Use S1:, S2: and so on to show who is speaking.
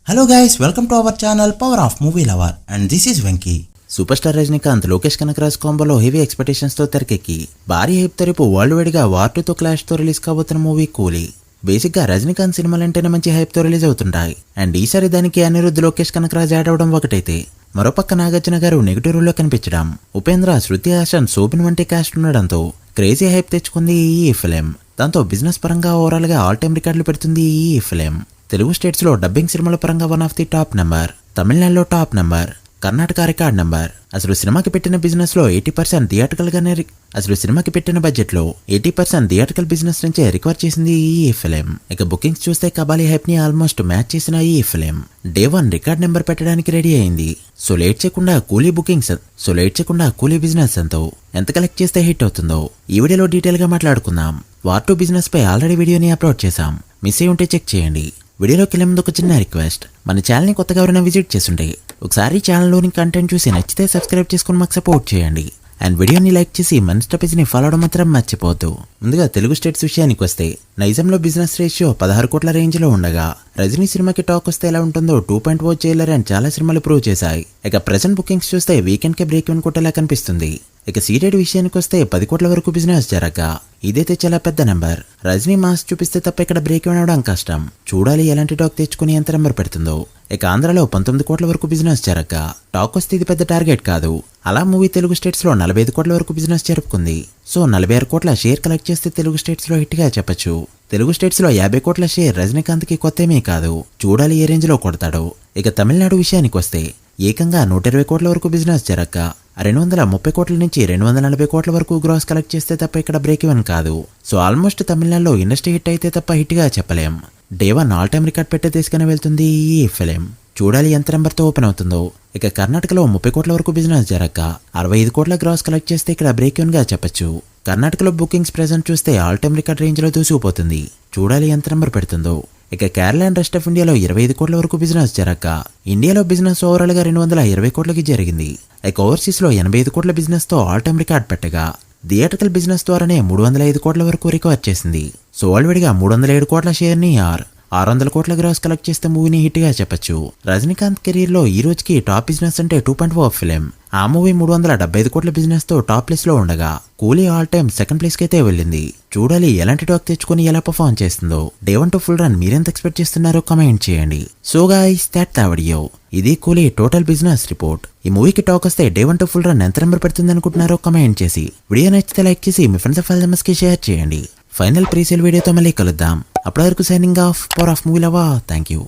S1: Hello guys, welcome to our channel power of movie lover and this is Venky. Super star Rajinikanth Lokesh Kanagaraj కాంబోలో heavy expectations తో తెరకెక్కి భారీ hype తరపు world wide గా war 2 తో క్లాష్ తో రిలీజ్ కాబోతున్న మూవీ కూలీ. బేసిక్ గా రజనీకాంత్ సినిమాలంటేనే మంచి హైప్ తో రిలీజ్ అవుతుంటాయి. అండ్ ఈసారి దానికి అనిరుద్ధ్ లోకేష్ కనకరాజ్ యాడ్ అవడం ఒకటైతే, మరోపక్క నాగార్జున గారు నెగిటివ్ రోల్ లో కనిపించడం, ఉపేంద్ర, శృతి హాసన్, శోభిన్ వంటి కాస్ట్ ఉండడంతో క్రేజీ హైప్ తెచ్చుకుంది ఈ ఫిలిం. దాంతో బిజినెస్ పరంగా ఓవరాల్ గా ఆల్ టైమ్ రికార్డులు పెడుతుంది ఈ ఫిలిం. తెలుగు స్టేట్స్ లో డబ్బింగ్ సినిమాల పరంగా one of the top number, తమిళనాడులో top number, Karnataka record number. అసలు సినిమాకి పెట్టిన బిజినెస్ లో 80% థియేట్రికల్ గానే సినిమాకి పెట్టిన బడ్జెట్ లో 80% థియేట్రికల్ బిజినెస్ నుంచే రికవర్ చేసింది ఈ ఫిలిం. ఇక బుకింగ్స్ చూస్తే కబాలీ హైప్ ని ఆల్మోస్ట్ మ్యాచ్ చేసిన ఈ ఫిలిం డే 1 రికార్డ్ నెంబర్ పెట్టడానికి రెడీ అయింది. సో లేట్ చేయకుండా కూలీ బిజినెస్ ఎంత కలెక్ట్ చేస్తే హిట్ అవుతుందో ఈ వీడియోలో డీటెయిల్ గా మాట్లాడుకుందాం. వార్ 2 బిజినెస్ పై ఆల్రెడీ వీడియోని అప్లోడ్ చేశాం, మిస్ అయి ఉంటే చెక్ చేయండి. వీడియోలోకి వెళ్ళే ముందు ఒక చిన్న రిక్వెస్ట్, మన ఛానల్ ని కొత్తగా ఎవరైనా విజిట్ చేస్తుంటే ఒకసారి ఛానల్లోని కంటెంట్ చూసి నచ్చితే సబ్స్క్రైబ్ చేసుకుని మాకు సపోర్ట్ చేయండి. అండ్ వీడియోని లైక్ చేసి మన పేజ్ ని ఫాలో అవడం మాత్రం మర్చిపోవద్దు. ముందుగా తెలుగు స్టేట్స్ విషయానికి వస్తే, నైజంలో బిజినెస్ రేషియో 16 కోట్ల రేంజ్ లో ఉండగా రజనీ సినిమాకి టాక్ వస్తే ఎలా ఉంటుందో 2.0 చేయలేరు అని చాలా సినిమాలు ప్రూవ్ చేశాయి. ఇక ప్రెజెంట్ బుకింగ్స్ చూస్తే వీకెండ్ కి బ్రేక్ ఈవెన్ కొట్టేలా కనిపిస్తుంది. ఇక సీటెడ్ విషయానికి వస్తే 10 కోట్ల వరకు బిజినెస్ జరగగా ఇదైతే చాలా పెద్ద నెంబర్. రజనీ మాస్ చూపిస్తే తప్ప ఇక్కడ బ్రేక్ ఈవెన్ అవడం కష్టం. చూడాలి ఎలాంటి టాక్ తెచ్చుకుని ఎంత నెంబర్ పెడుతుందో. ఇక ఆంధ్రలో 19 కోట్ల వరకు బిజినెస్ జరగగా టాక్ వస్తే ఇది పెద్ద టార్గెట్ కాదు. అలా మూవీ తెలుగు స్టేట్స్ లో 45 కోట్ల వరకు బిజినెస్ జరుపుకుంది. సో 46 కోట్ల షేర్ కలెక్ట్ చేస్తే తెలుగు స్టేట్స్ లో హిట్ గా చెప్పొచ్చు. తెలుగు స్టేట్స్ లో 50 కోట్ల షేర్ రజనీకాంత్ కి కొత్తేమీ కాదు. చూడాలి ఏ రేంజ్ లో కొడతాడో. ఇక తమిళనాడు విషయానికి వస్తే ఏకంగా 120 కోట్ల వరకు బిజినెస్ జరగగా 230 కోట్ల నుంచి 240 కోట్ల వరకు గ్రాస్ కలెక్ట్ చేస్తే తప్ప ఇక్కడ బ్రేక్ ఈవెన్ కాదు. సో ఆల్మోస్ట్ తమిళనాడులో ఇండస్ట్రీ హిట్ అయితే తప్ప హిట్ గా చెప్పలేం. డే 1 ఆల్ టైమ్ రికార్డ్ పెట్టే తీసుకుని వెళ్తుంది ఈ ఫిలిం. చూడాలి ఎంత నెంబర్ తో ఓపెన్ అవుతుందో. ఇక కర్ణాటకలో 30 కోట్ల వరకు బిజినెస్ జరగగా 65 కోట్ల గ్రాస్ కలెక్ట్ చేస్తే ఇక్కడ బ్రేక్ ఈవెన్ గా చెప్పొచ్చు. కర్ణాటకలో బుకింగ్స్ ప్రెజెంట్ చూస్తే ఆల్ టైమ్ రికార్డ్ రేంజ్ లో దూసుకుపోతుంది. చూడాలి ఎంత నెంబర్ పెడుతుందో. ఇక కేరళ అండ్ రెస్ట్ ఆఫ్ ఇండియాలో 25 కోట్ల వరకు బిజినెస్ జరగగా ఇండియాలో బిజినెస్ ఓవరాల్ గా 220 కోట్లకి జరిగింది. ఇక ఓవర్సీస్ లో 85 కోట్ల బిజినెస్ తో ఆల్ టైమ్ రికార్డ్ పెట్టగా థియేట్రికల్ బిజినెస్ ద్వారానే 305 కోట్ల వరకు రికవర్ చేసింది. సో ఆల్రెడీగా 307 కోట్ల షేర్ ని 600 కోట్ల గ్రాస్ కలెక్ట్ చేస్తే మూవీని హిట్ గా చెప్పొచ్చు. రజనీకాంత్ కెరీర్ లో ఈ రోజుకి టాప్ బిజినెస్ అంటే 2.0 ఫిలిం. ఆ మూవీ 375 కోట్ల బిజినెస్ తో టాప్ ప్లేస్ లో ఉండగా కూలీ ఆల్ టైమ్ సెకండ్ ప్లేస్ కి అయితే వెళ్ళింది. చూడాలి ఎలాంటి టాక్ తెచ్చుకుని ఎలా పర్ఫార్మ్ చేస్తుందో. డే 1 to ఫుల్ రన్ మీరెంత ఎక్స్పెక్ట్ చేస్తున్నారో కమెంట్ చేయండి. So guys, that's the video. ఇది కూలీ టోటల్ బిజినెస్ రిపోర్ట్. ఈ మూవీకి టాక్ వస్తే డే 1 to ఫుల్ రన్ ఎంత నెంబర్ పెడుతుంది అనుకుంటున్నారో కమెంట్ చేసి, వీడియో నచ్చితే లైక్ చేసి మీ ఫ్రెండ్స్ ఫైల్స్ కి షేర్ చేయండి. ఫైనల్ ప్రీసేల్ వీడియోతో మళ్ళీ కలుద్దాం. అప్పటి వరకు signing off, power of movie lover. Thank you.